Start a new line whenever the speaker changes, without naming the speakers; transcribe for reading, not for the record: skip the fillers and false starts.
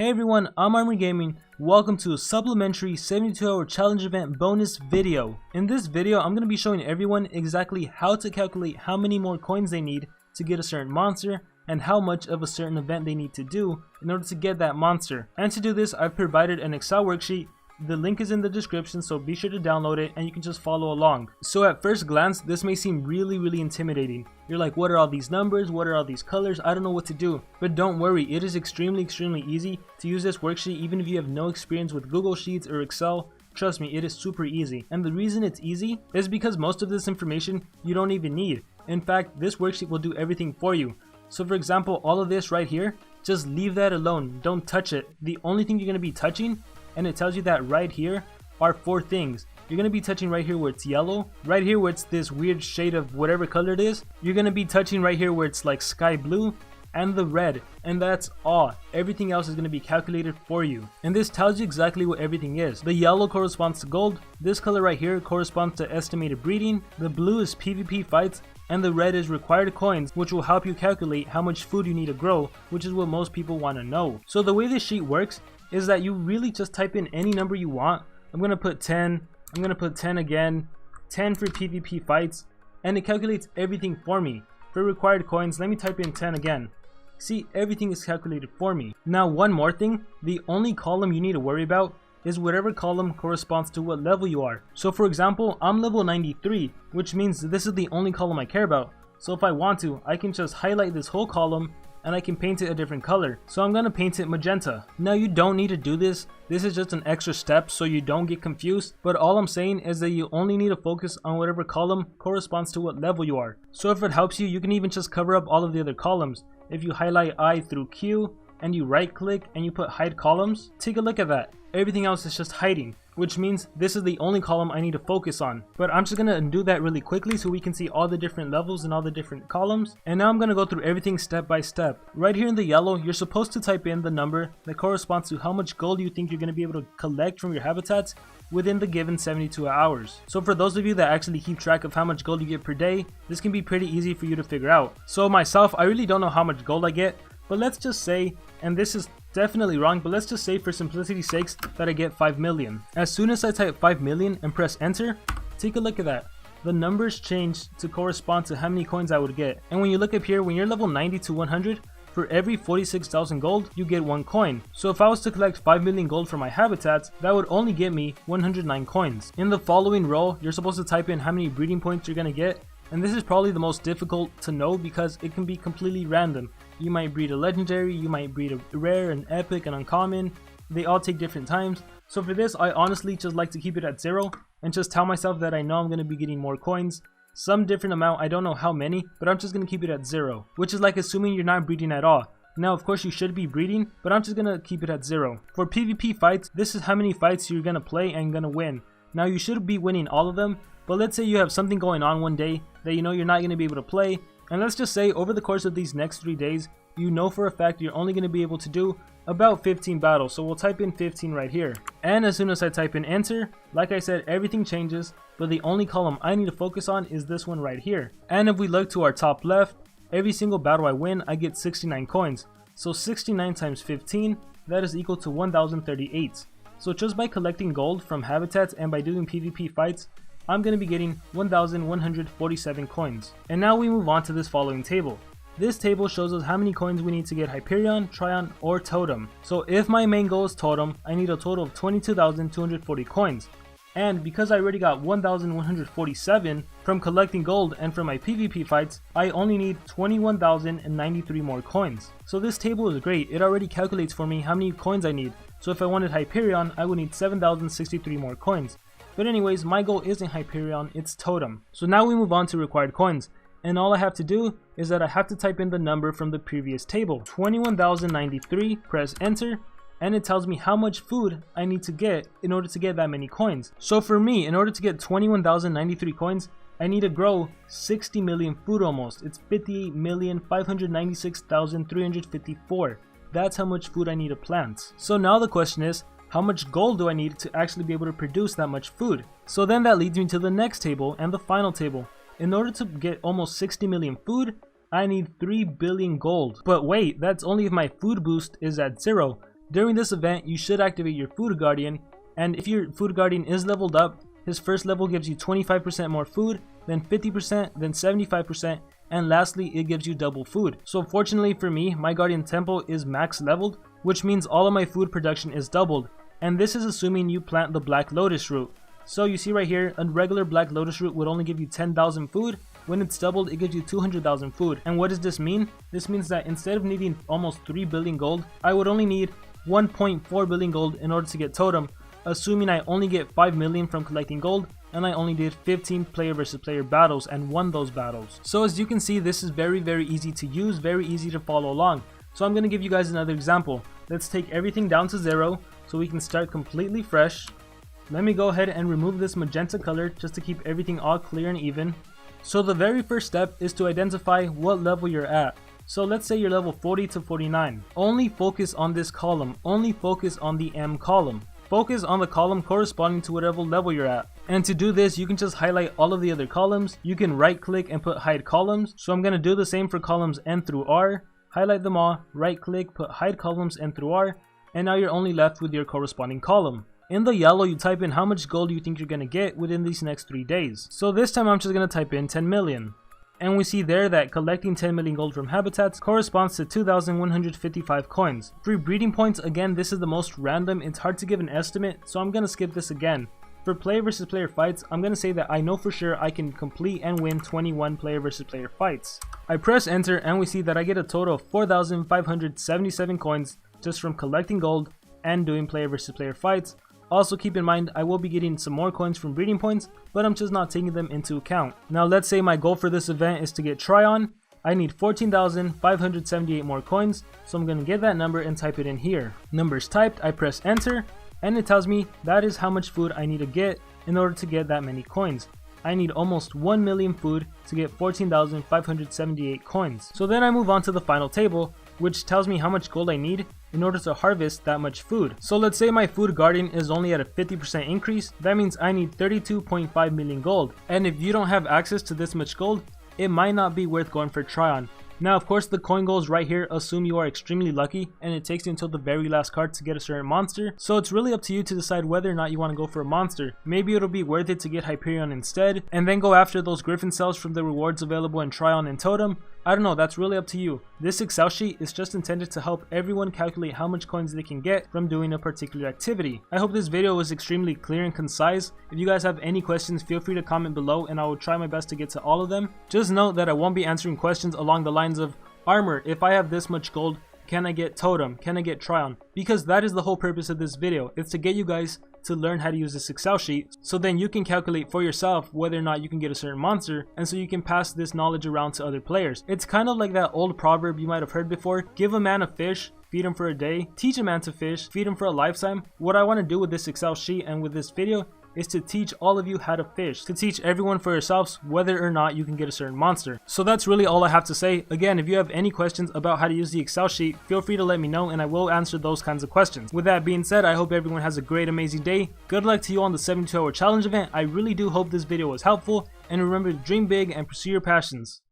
Hey everyone, I'm Armor Gaming. Welcome to a supplementary 72-hour challenge event bonus video. In this video, I'm going to be showing everyone exactly how to calculate how many more coins they need to get a certain monster and how much of a certain event they need to do in order to get that monster. And to do this, I've provided an Excel worksheet. The link is in the description, so be sure to download it and you can just follow along. So at first glance, this may seem really intimidating. You're like, what are all these numbers? What are all these colors? I don't know what to do. But don't worry, it is extremely easy to use this worksheet even if you have no experience with Google Sheets or Excel. Trust me, it is super easy. And the reason it's easy is because most of this information you don't even need. In fact, this worksheet will do everything for you. So for example, all of this right here, just leave that alone. Don't touch it. The only thing you're going to be touching, and it tells you that right here, are 4 things. You're going to be touching right here where it's yellow, right here where it's this weird shade of whatever color it is. You're going to be touching right here where it's like sky blue, and the red, and that's all. Everything else is going to be calculated for you. And this tells you exactly what everything is. The yellow corresponds to gold, this color right here corresponds to estimated breeding, the blue is PvP fights, and the red is required coins, which will help you calculate how much food you need to grow, which is what most people want to know. So the way this sheet works is that you really just type in any number you want. I'm going to put 10, I'm going to put 10 again, 10 for PvP fights, and it calculates everything for me. For required coins, let me type in 10 again. See, everything is calculated for me. Now one more thing, the only column you need to worry about is whatever column corresponds to what level you are. So for example, I'm level 93, which means this is the only column I care about. So if I want to, I can just highlight this whole column and I can paint it a different color. So I'm gonna paint it magenta. Now you don't need to do this. This is just an extra step so you don't get confused. But all I'm saying is that you only need to focus on whatever column corresponds to what level you are. So if it helps you, you can even just cover up all of the other columns. If you highlight I through Q and you right click and you put hide columns, take a look at that. Everything else is just hiding, which means this is the only column I need to focus on. But I'm just going to undo that really quickly so we can see all the different levels and all the different columns. And now I'm going to go through everything step by step. Right here in the yellow, you're supposed to type in the number that corresponds to how much gold you think you're going to be able to collect from your habitats within the given 72 hours. So for those of you that actually keep track of how much gold you get per day, this can be pretty easy for you to figure out. So myself, I really don't know how much gold I get, but let's just say, and this is definitely wrong, but let's just say for simplicity's sakes that I get 5 million. As soon as I type 5 million and press enter, take a look at that. The numbers change to correspond to how many coins I would get. And when you look up here, when you're level 90 to 100, for every 46,000 gold, you get 1 coin. So if I was to collect 5 million gold for my habitats, that would only get me 109 coins. In the following row, you're supposed to type in how many breeding points you're gonna get. And this is probably the most difficult to know because it can be completely random. You might breed a legendary, you might breed a rare, an epic, an uncommon. They all take different times. So for this, I honestly just like to keep it at 0 and just tell myself that I know I'm going to be getting more coins. Some different amount, I don't know how many, but I'm just going to keep it at 0. Which is like assuming you're not breeding at all. Now of course you should be breeding, but I'm just going to keep it at 0. For PvP fights, this is how many fights you're going to play and going to win. Now you should be winning all of them, but let's say you have something going on one day that you know you're not going to be able to play. And let's just say over the course of these next 3 days, you know for a fact you're only going to be able to do about 15 battles. So we'll type in 15 right here. And as soon as I type in enter, like I said, everything changes. But the only column I need to focus on is this one right here. And if we look to our top left, every single battle I win, I get 69 coins. So 69 times 15, that is equal to 1038. So just by collecting gold from habitats and by doing PvP fights, I'm going to be getting 1147 coins. And now we move on to this following table. This table shows us how many coins we need to get Hyperion, Tryon, or Totem. So if my main goal is Totem, I need a total of 22,240 coins. And because I already got 1,147 from collecting gold and from my PvP fights, I only need 21,093 more coins. So this table is great, it already calculates for me how many coins I need. So if I wanted Hyperion, I would need 7,063 more coins. But anyways, my goal isn't Hyperion, it's Totem. So now we move on to required coins. And all I have to do is that I have to type in the number from the previous table. 21,093, press enter, and it tells me how much food I need to get in order to get that many coins. So for me, in order to get 21,093 coins, I need to grow 60 million food almost. It's 58,596,354. That's how much food I need to plant. So now the question is, how much gold do I need to actually be able to produce that much food? So then that leads me to the next table and the final table. In order to get almost 60 million food, I need 3 billion gold. But wait, that's only if my food boost is at 0. During this event, you should activate your food guardian, and if your food guardian is leveled up, his first level gives you 25% more food, then 50%, then 75%, and lastly it gives you double food. So fortunately for me, my guardian temple is max leveled, which means all of my food production is doubled, and this is assuming you plant the black lotus root. So you see right here, a regular black lotus root would only give you 10,000 food. When it's doubled, it gives you 200,000 food. And what does this mean? This means that instead of needing almost 3 billion gold, I would only need 1.4 billion gold in order to get totem, assuming I only get 5 million from collecting gold, and I only did 15 player versus player battles and won those battles. So as you can see, this is very easy to use, very easy to follow along. So I'm going to give you guys another example. Let's take everything down to 0 so we can start completely fresh. Let me go ahead and remove this magenta color just to keep everything all clear and even. So the very first step is to identify what level you're at. So let's say you're level 40 to 49. Only focus on this column, only focus on the M column. Focus on the column corresponding to whatever level you're at. And to do this, you can just highlight all of the other columns. You can right click and put hide columns. So I'm going to do the same for columns N through R. Highlight them all, right click, put hide columns N through R, and now you're only left with your corresponding column. In the yellow, you type in how much gold you think you're going to get within these next 3 days. So this time I'm just going to type in 10 million. And we see there that collecting 10 million gold from habitats corresponds to 2,155 coins. For breeding points, again, this is the most random. It's hard to give an estimate, so I'm going to skip this again. For player versus player fights, I'm going to say that I know for sure I can complete and win 21 player versus player fights. I press enter and we see that I get a total of 4,577 coins just from collecting gold and doing player versus player fights. Also keep in mind, I will be getting some more coins from breeding points, but I'm just not taking them into account. Now let's say my goal for this event is to get Tryon. I need 14,578 more coins, so I'm going to get that number and type it in here. Numbers typed, I press enter, and it tells me that is how much food I need to get in order to get that many coins. I need almost 1 million food to get 14,578 coins. So then I move on to the final table, which tells me how much gold I need in order to harvest that much food. So let's say my food guardian is only at a 50% increase. That means I need 32.5 million gold. And if you don't have access to this much gold, it might not be worth going for Tryon. Now of course the coin goals right here assume you are extremely lucky and it takes you until the very last card to get a certain monster, so it's really up to you to decide whether or not you want to go for a monster. Maybe it'll be worth it to get Hyperion instead and then go after those Griffin cells from the rewards available in Tryon and Totem. I don't know, that's really up to you. This Excel sheet is just intended to help everyone calculate how much coins they can get from doing a particular activity. I hope this video was extremely clear and concise. If you guys have any questions, feel free to comment below and I will try my best to get to all of them. Just note that I won't be answering questions along the lines of, armor, if I have this much gold, can I get Totem? Can I get Tryon? Because that is the whole purpose of this video. It's to get you guys to learn how to use this Excel sheet, so then you can calculate for yourself whether or not you can get a certain monster, and so you can pass this knowledge around to other players. It's kind of like that old proverb you might have heard before: give a man a fish, feed him for a day; teach a man to fish, feed him for a lifetime. What I want to do with this Excel sheet and with this video is to teach all of you how to fish, to teach everyone for yourselves whether or not you can get a certain monster. So that's really all I have to say. Again, if you have any questions about how to use the Excel sheet, feel free to let me know and I will answer those kinds of questions. With that being said, I hope everyone has a great, amazing day. Good luck to you on the 72-hour challenge event. I really do hope this video was helpful, and remember to dream big and pursue your passions.